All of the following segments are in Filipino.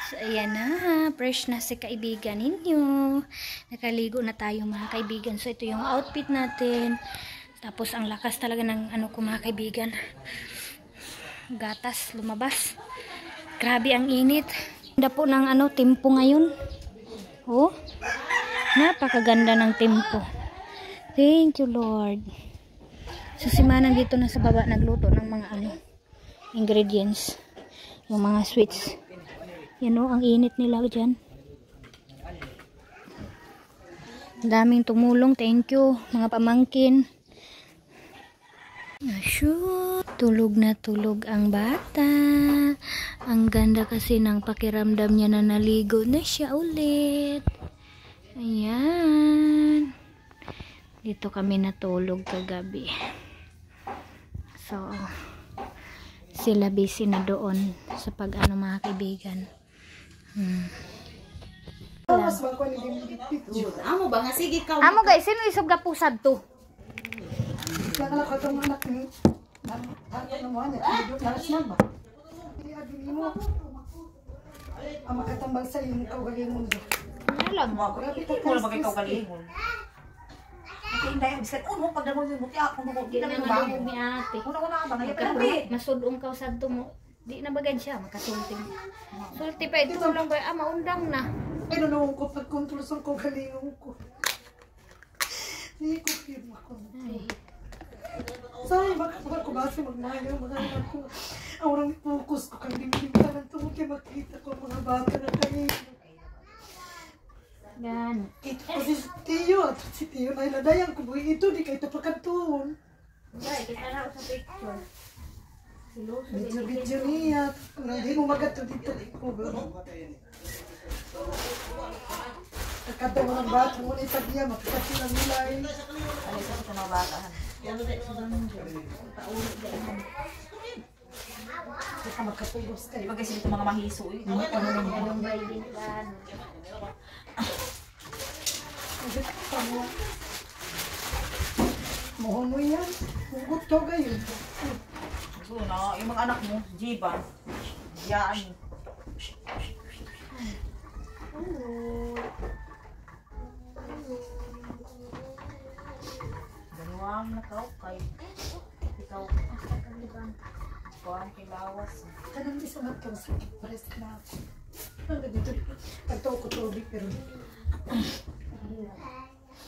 So, ayan na. Fresh na si kaibigan ninyo. Nakaligo na tayo mga kaibigan. So, ito yung outfit natin. Tapos, ang lakas talaga ng ano ko mga kaibigan. Gatas, lumabas. Grabe ang init. Ganda po ng ano, tempo ngayon. Oh, napakaganda ng tempo. Thank you, Lord. So, si Manang dito na sa baba nagluto ng mga ano, ingredients. Yung mga sweets. Yan o, ang init nila dyan. Daming tumulong. Thank you, mga pamangkin. Shoot. Tulog na tulog ang bata. Ang ganda kasi ng pakiramdam niya na naligo na siya ulit. Ayan. Dito kami natulog kagabi. So, sila busy na doon sa pag-ano mga kaibigan. Amo ba nga sige ka. Amo guys, sino isog na pusad to? Kaya ka itong anak ni ano mo, lalas na ba? Hindi mo. Ang makatambal sa iyo, ikaw galing mundo. Alam mo. Wala ba ikaw galingon? Ate, hindi yung bisit. Ano, pag naman yung muti ako, Di na magiging ni ate. Una-una ka ba? Ngayon ka na. Masudong ka sa mo. Di na bagad siya, makasulting. Sulti pa ito lang ba? Maundang na. Ay, nanoong ko, pagkontrolson ko, galingon ko. Hindi ko firma ko. Sorry, baka ko base magmahal mga ko. Ang orang focus ko kang dimimimta ng tungkol kaya makita ko mga bata na kanino. Yan. Ito po si Tiyo at si Tiyo na iladayan ko. Ito, di kayo ito pagkantuon. Kita na sa picture. Video niya. Hindi mo magato dito. Kakata mo ng bata mo ni Tagya, makikasi ng nilay. Ano isa sa mga batahan? Hindi ka magkatulog Di kayo. ba kasi ito mga mahiso eh? Mohon mo yan. Hugot ka kayo. So na, yung mga anak mo, Jiba, yaan. Dalawa na ka, kay ikaw. Kuhaan kay lawas. Kanang isa na ito, sakit pares na ako. Hanggang dito, nagtaw ko tubig, pero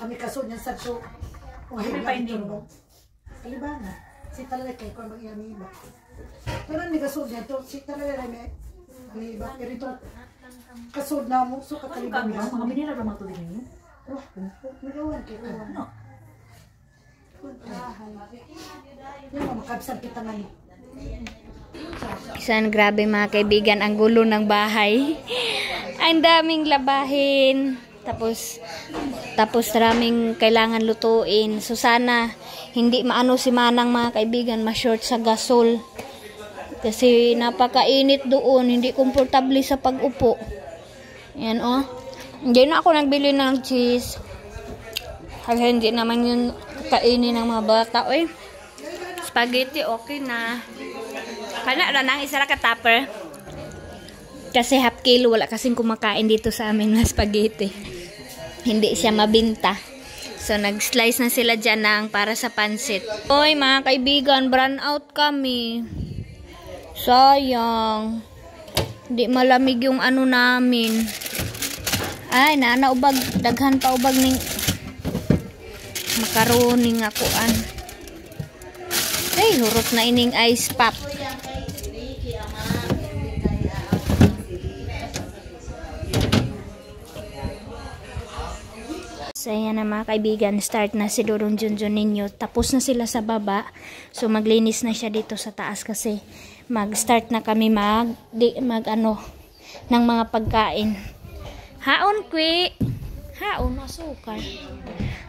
kami kaso niyan sa show. May finding mo? Kalibana. Si talaga kay kung mag-iamiba. Pero hindi kasod niya to. Si talaga may amiba. Pero ito, kasod na mo. So kakaliban Kami, mga minira ba mga tubig ninyo? Oh, magawan kay ko. Ano? Yan mo, makabsan kita nga ni. Isang grabe mga kaibigan, ang gulo ng bahay. Ang daming labahin. Tapos raming kailangan lutuin. So sana hindi maano si Manang mga kaibigan, ma-short sa gasol. Kasi napakainit doon, hindi komportable sa pag-upo. Yan oh. Hindi na ako nagbili ng cheese. Kasi hindi naman yun kainin ng mga bata. Oy, spaghetti okay na. Kana na nang isa ra ka tupper. Kasi half kilo wala kasing kumakain dito sa amin na spaghetti. Hindi siya mabinta. So, nag-slice na sila dyan ng para sa pansit. Oy, mga kaibigan, brown out kami. Sayang. Hindi malamig yung ano namin. Ay, naubag. Daghan pa ubag ng macaroni nga kuan. Ay, hurot na ining ice pop. So, ayan na mga kaibigan, start na si Dorong Junjun ninyo. Tapos na sila sa baba. So, maglinis na siya dito sa taas kasi mag-start na kami ng mga pagkain. Haon, kwi! Haon, asukar.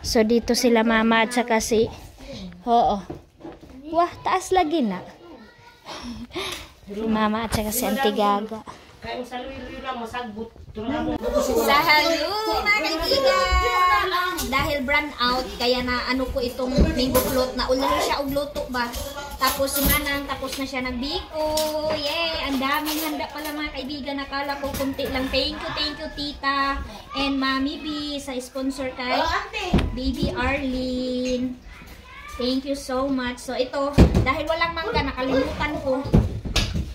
So, dito sila mama at saka si... Oo. Wah, taas lagi na. Si mama at saka si Auntie Gaga. Sa halo, mga kaibigan! Dahil brand out, kaya na ano ko itong mango float na ulahi siya og luto ba? Tapos si Manang, tapos na siya nagbiko. Yay! Ang daming handa pala mga kaibigan. Nakala ko kunti lang. Thank you, tita. And Mami B sa sponsor kay Baby Arlene. Thank you so much. So ito, dahil walang mangga, nakalimutan ko.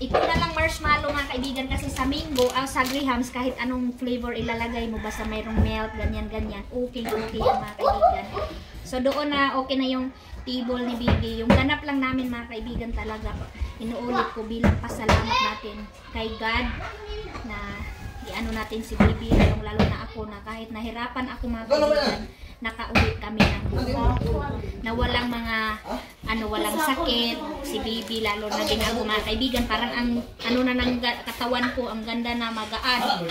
Ito na lang marshmallow mga kaibigan kasi sa mango, sa grahams, kahit anong flavor ilalagay mo, basta mayroong melt, ganyan-ganyan. Okay yung mga kaibigan. So doon na okay na yung table ni Bibi. Yung ganap lang namin mga kaibigan talaga. Inuulit ko bilang pasalamat natin kay God na iano natin si Bibi, lalo na ako na kahit nahirapan ako mga kaibigan, nakauwi kami na walang mga walang sakit si Bibi, lalo na din ako mga kaibigan, parang ang ng katawan ko ang ganda na magaan.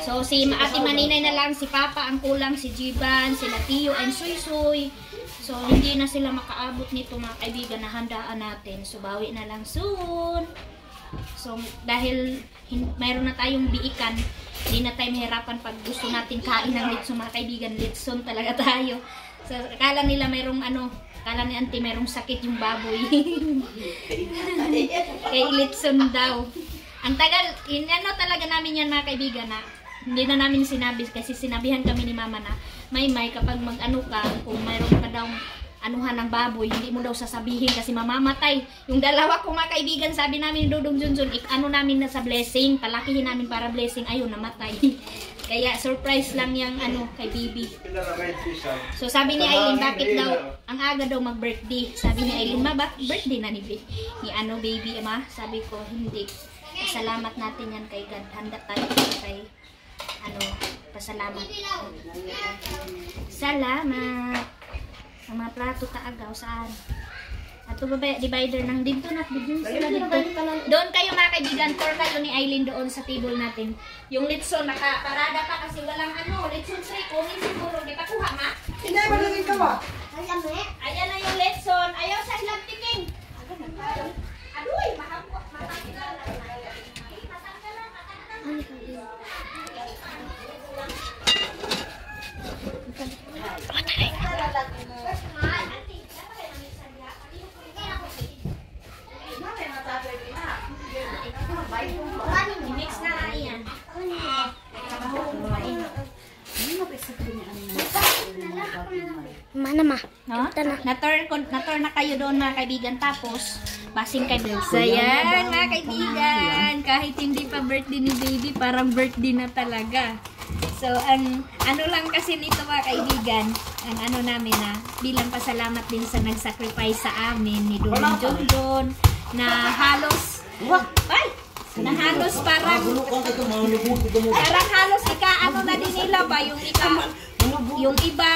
So si Ate Maninay na lang, si Papa ang kulang, si Jiban, sila Tio and Suy. So hindi na sila makaabot nito mga kaibigan na handaan natin. So bawi na lang soon. So dahil mayroon na tayong biikan, hindi na tayo mahirapan pag gusto natin kain ng litson mga kaibigan. Litson talaga tayo. So akala nila mayroong akala ni Auntie mayroong sakit yung baboy. Kay litson daw. Ang tagal, talaga namin yan mga kaibigan na hindi na namin sinabi kasi sinabihan kami ni Mama na may kapag mag-ano ka, kung mayroon ka daw anuhan ng baboy, hindi mo daw sasabihin kasi mamamatay. Yung dalawa kong mga kaibigan, sabi namin Dudong Junjun, namin na sa blessing, palakihin namin para blessing, ayun, namatay. Kaya surprise lang yung kay Bibi. So sabi ni Aileen, bakit daw ang aga daw mag-birthday? Sabi ni Aileen, birthday na ni Baby, ma? Sabi ko, hindi. Pasalamat natin yan kay God. Handa tayo kay pasalamat. Salamat. Ang mga plato taagaw saan? At ito ba divider ng dito na sila dito. Doon kayo mga kaibigan, for kayo ni Aileen doon sa table natin. Yung litson, nakaparada pa kasi walang litson tray. Kunin siguro, di pa kuha ma? Hindi ba lang ikaw ah? Ayan na yung litson. Ayaw sa ilang tiking. Aduy, matanggal. I-mix na yan. Mana ma? Na-turn na kayo doon mga kaibigan. Tapos, basing kay Belsa. Yan mga kaibigan. Kahit hindi pa birthday ni Baby, parang birthday na talaga. So, ang lang kasi nito mga kaibigan, ang namin na bilang pasalamat din sa nag-sacrifice sa amin ni Dudong Junjun na halos parang halos na din nila ba yung iba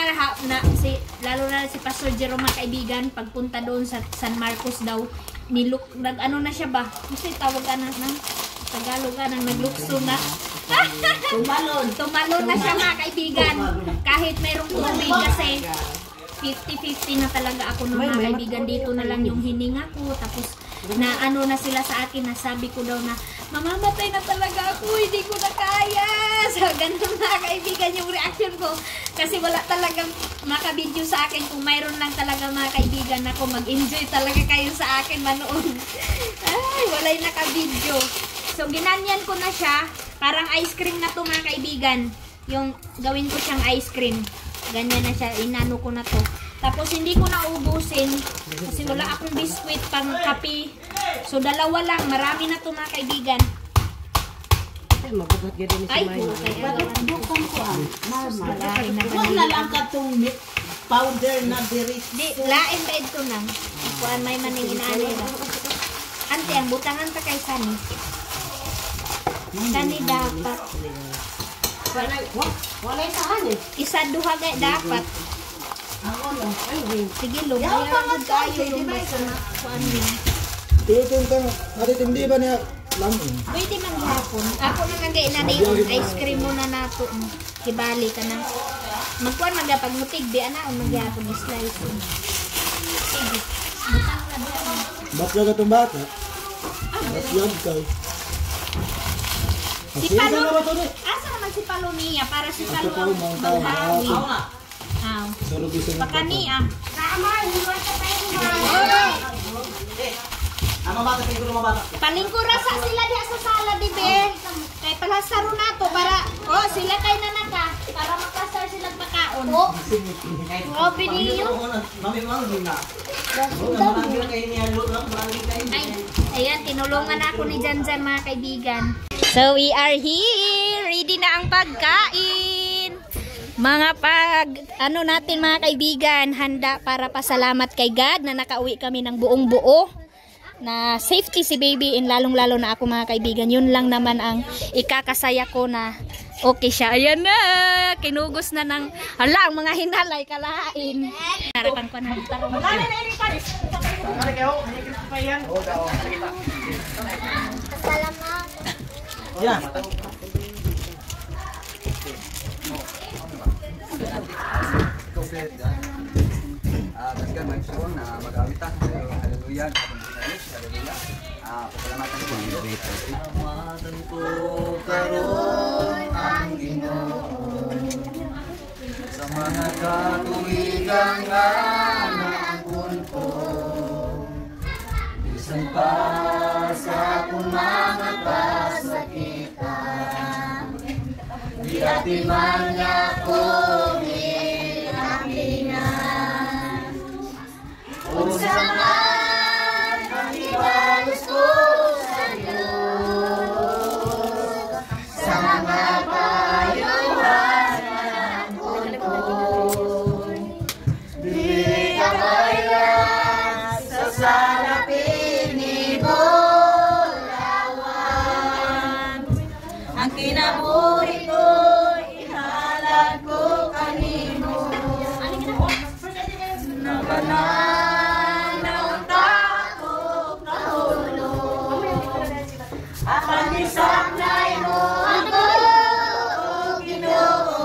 lalo na si Pastor Jerome mga kaibigan, pagpunta doon sa San Marcos daw na siya ba? Kasi tawag ng Tagalog naglukso na. Tumalon na siya mga kaibigan. Kahit mayroong tubig kasi 50-50 na talaga ako ng mga kaibigan. Dito na lang yung hininga ko. Tapos na na sila sa akin, nasabi ko daw na mamamatay na talaga ako, hindi ko na kaya. So ganun mga kaibigan yung reaction ko. Kasi wala talagang makabidyo sa akin. Kung mayroon lang talaga mga kaibigan ako, mag-enjoy talaga kayo sa akin manood. Ay, wala'y nakabidyo. So ginanyan ko na siya. Parang ice cream na to mga kaibigan. Yung gawin ko siyang ice cream. Ganyan na siya. Inano ko na to. Tapos hindi ko na ubusin. Kasi wala akong biskuit pang kape. So dalawa lang. Marami na to mga kaibigan. Ay, mabugot yun din si Maya. Bakit bukang ko Malahin na Huwag na lang ka itong powder na diris. Di, lain ba ito nang? Ikuan may maning inaani ba? Ante, ang butangan pa kay Sani. Sani dapat. Walay saan eh. Isa duha dapat. Ako lang. Sige, lumayagod tayo yung basta na kuan din. Tutun kang natitindi ba niya lamin? Pwede man gihapon. Ako na nga na yung ice cream muna nato. Kibali ka na. Magkuan magapag mutig di ana on magyapon slice. Sige. Butang na ba? Ba't itong bata? Ba't yan kay? Si Palo, asa naman si Palonia para si Palo ang maghawi. Aw. Pakani ah. Palingkura sa sila diha sa sala di be. Kay palasaro nato para sila kay nanaka para makasar sila pagkaon. Oh, biniyo. Ayan, tinulungan ako ni Janjan mga kaibigan. So we are here. Ready na ang pagkain. Mga natin mga kaibigan, handa para pasalamat kay God na nakauwi kami ng buong buo. Na safety si baby and lalong-lalo na ako mga kaibigan. Yun lang naman ang ikakasaya ko na okay siya. Ayan na! Kinugos na ng ang mga hinalay kalahain. Narapan ko na tarong. Salamat. Yeah. Dagan magsuon na magamit ta. Hallelujah. Hallelujah. Pasalamatan ko ang Diyos. Pasalamatan ko karon ang Ginoo sa mga katuwigan nga naangkon ko. Bisan pa sa akong mga kasakitan, di atin man niya ko usapan ang ibalos ko sa Diyos sa mga kayuhan ng kuntoy. Di ka kaya sa salapin ni Bulawan. Ang kinabuhi ko, ihalad ko kanino. Nabanan ng takot na hulog. Akan isablay mo ako, Ginoo.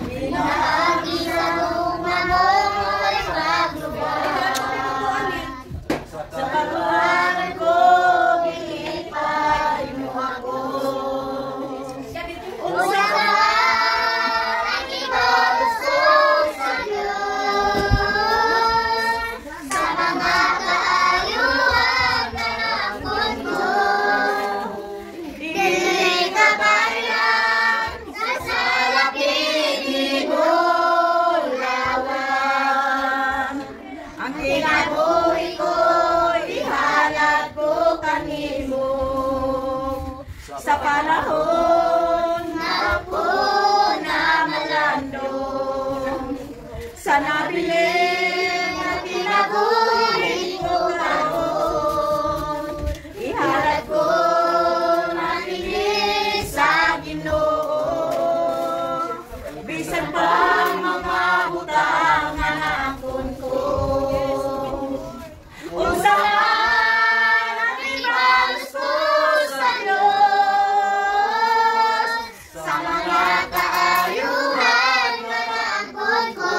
Pinahagi sa luma mo ay paglubad. Sa karuhanan ko, gilipay mo ako. Usapan ang ibalos ko sa Diyos sa mga kaayuhan na naangkon ko. Di ka bayan sa salapin ni Bulawan. Ang kinabuhi ko, ihalad ko kanimo sa panahon na ako na malandong. Sa nabiling na kinabuhi ko karon, ihalad ko na pilis sa Ginoo. Bisan pa ang mga butang na naangkon ko. Usapan ang ibalos ko sa Diyos sa mga kaayuhan na naangkon ko.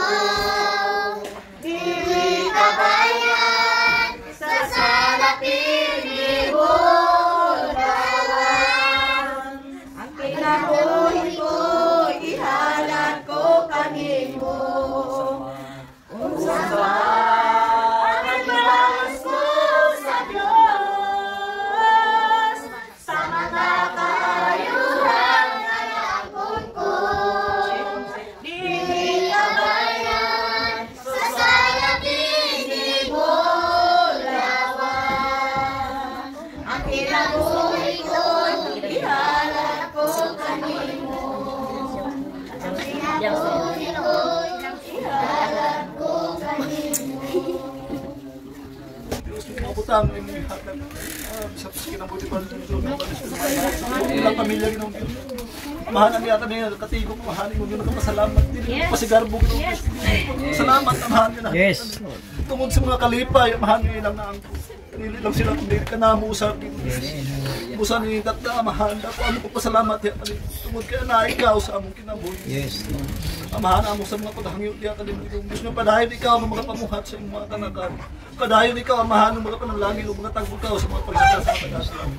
Dili ka bayan sa salapin ni Bulawan. Ang kinabuhi ko, ihalad ko kanimo. Usapan ang ibalos ko sa Diyos sa mga kaayuhan na naangkon ko. Dili ka bayan sa salapin ni Bulawan. Ang kinabuhi ko, ihalad ko kanimo. Ang kinabuhi ko, ihalad ko kanimo. Mabutang yung hatag sa kinabuti pa rin ilang pamilya ginong mahanan niya ata niya katigo ko mahanin mo yun pasalamat din pasigarbo ginong salamat na mahanin na tungod sa mga kalipay mahanin nilang na ang nili lang sila kung hindi ka na muusap musa ni tata mahanin ako ano ko pasalamat yan tungod kaya na ikaw sa among kinabuhi Amahan mo sa mga paghangyo diya kalim Ginoong Dios. Padayon ikaw ang mga pamuhat sa iyong mga kanakan. Padayon ikaw amahan ng mga panalangin o mga tagpo ka sa mga pagkakasama.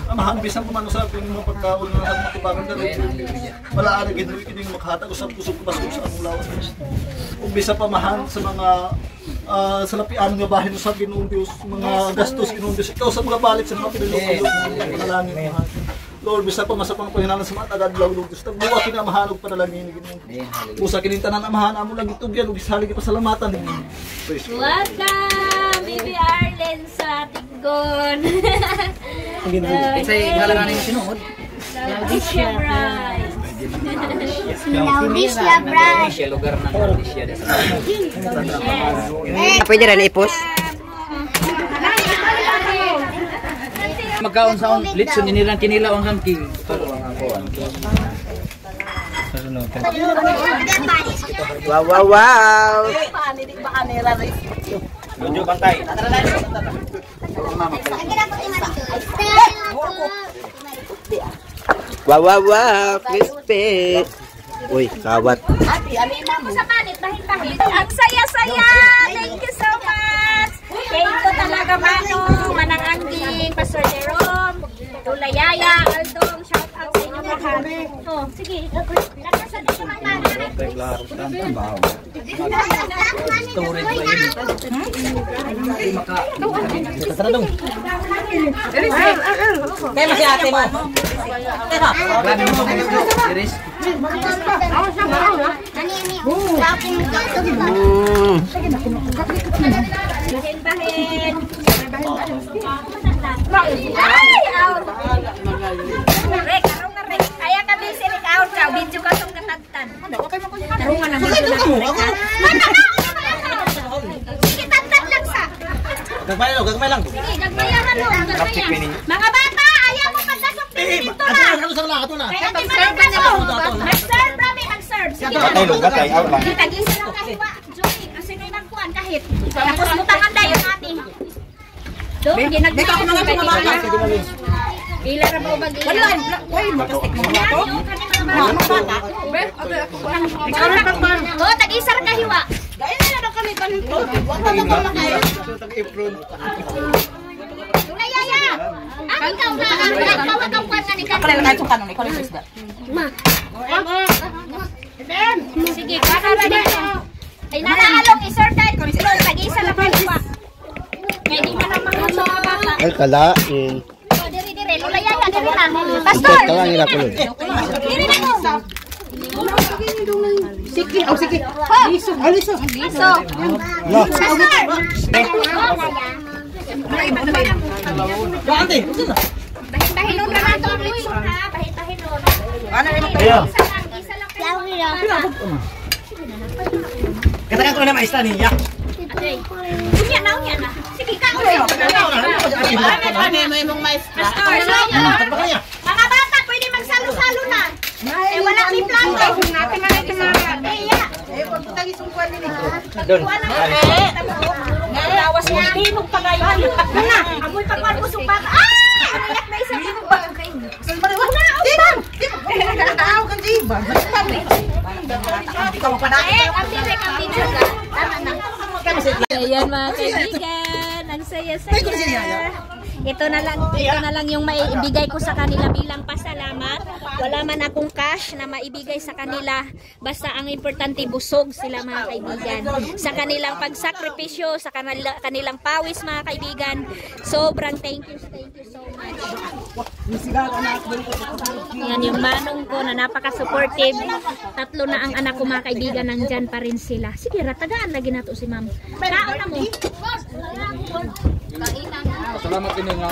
Amahan bisan kumano sa ating mga pagkaon na matubangan na rin. Wala arag ito ikining makahatag usap kusog basog sa among lawas. Ug bisa pamahan sa mga sa lapian nga bahin sa Ginoong Dios, mga gastos Ginoong Dios. Ikaw sa mga balik sa mga pinulong panalangin. Lord, bisa pa masapang panginalan sa mga tagadlaw Lord Diyos. Tagbuwa kinamahanog panalangin Ginoong Dios. Pusa kinintanan amahan amo lang itugyan ug isalig pasalamatan. Welcome, Baby Arlen sa Tiggon. Say halangan yung sinuod. Laudisha Bride. Laudisha Bride. Siya lugar ng Laudisha. Pwede rin ipos. Magkaon sa litson inilang kinila ang ranking. Wow, wow, wow. Medyo bantay. Wow, wow, wow. Crispy. Uy, kawat. Sa panit, bahit-bahit. Ang saya-saya! Thank you so much! Thank you talaga, Manang Angging, Pastor Jerome, Tula Yaya, Aldong, shout out sa inyo lahat. Oh, sige. Nakasan din naman, Manang. Kaya masih ate mo. Grabe mo Iris. Bahin-bahin. Ay! Rek, karong nga rek. Kaya kami silik-out ka. Video ka itong katagtan. Karong nga naman ito na. Sige, tagtan lang sa. Gagmay lang. Sige, gagmayahan mo. Mga bata, ayaw mo pagkasok dito na. Ano sa lahat na? Kaya di man mag-serve rami, mag-serve. Sige, tag-isa lang kahiwa. Joey, kasi may nagkuhan kahit. Tapos mutangan na yun natin. Doon, ginagkuhan mo kayo. Ila ra mo bag ila. Wala, makastik mo na to. Oh, tag-isa ra kahiwa. Gaya na lang kami kanito. Wag mo na kayo. Yaya. Ang ikaw na ang kawag nga ni kanito. Pare na itong tanong, ikaw rin isda. Sige, para dito. Ay nanaalong i-serve dahil tag-isa ra kahiwa. Kaya di man ang mga bata. Ay, kalain. Diri, Lola Yaya, diri na. Pastor! Tawang nila po. Diri na mo. Sige, oh sige. Liso. Liso. Pastor! Bahin-bahinon na nato ang litso ha. Bahin-bahinon. Isa lang kayo. Katakan ko na maestra niya. Ate, unya na. Sige, kaon. Mga bata, pwede magsalo-salo na. Eh, wala may plante. Lawas mo, hinog pa kayo. Amoy pagkuhan mo sumpa. Aniyak na isang hinog ba? Ayan mga kaibigan, ang saya-saya. Ito na lang yung maibigay ko sa kanila bilang pasalamat. Wala man akong cash na maibigay sa kanila. Basta ang importante busog sila mga kaibigan. Sa kanilang pagsakripisyo, sa kanilang pawis mga kaibigan. Sobrang thank you so much. Yan yung manong ko na napaka-supportive. 3 na ang anak ko mga kaibigan, nandyan pa rin sila. Sige, ratagaan lagi na to si ma'am. Kaon na mo. Salamat din nga.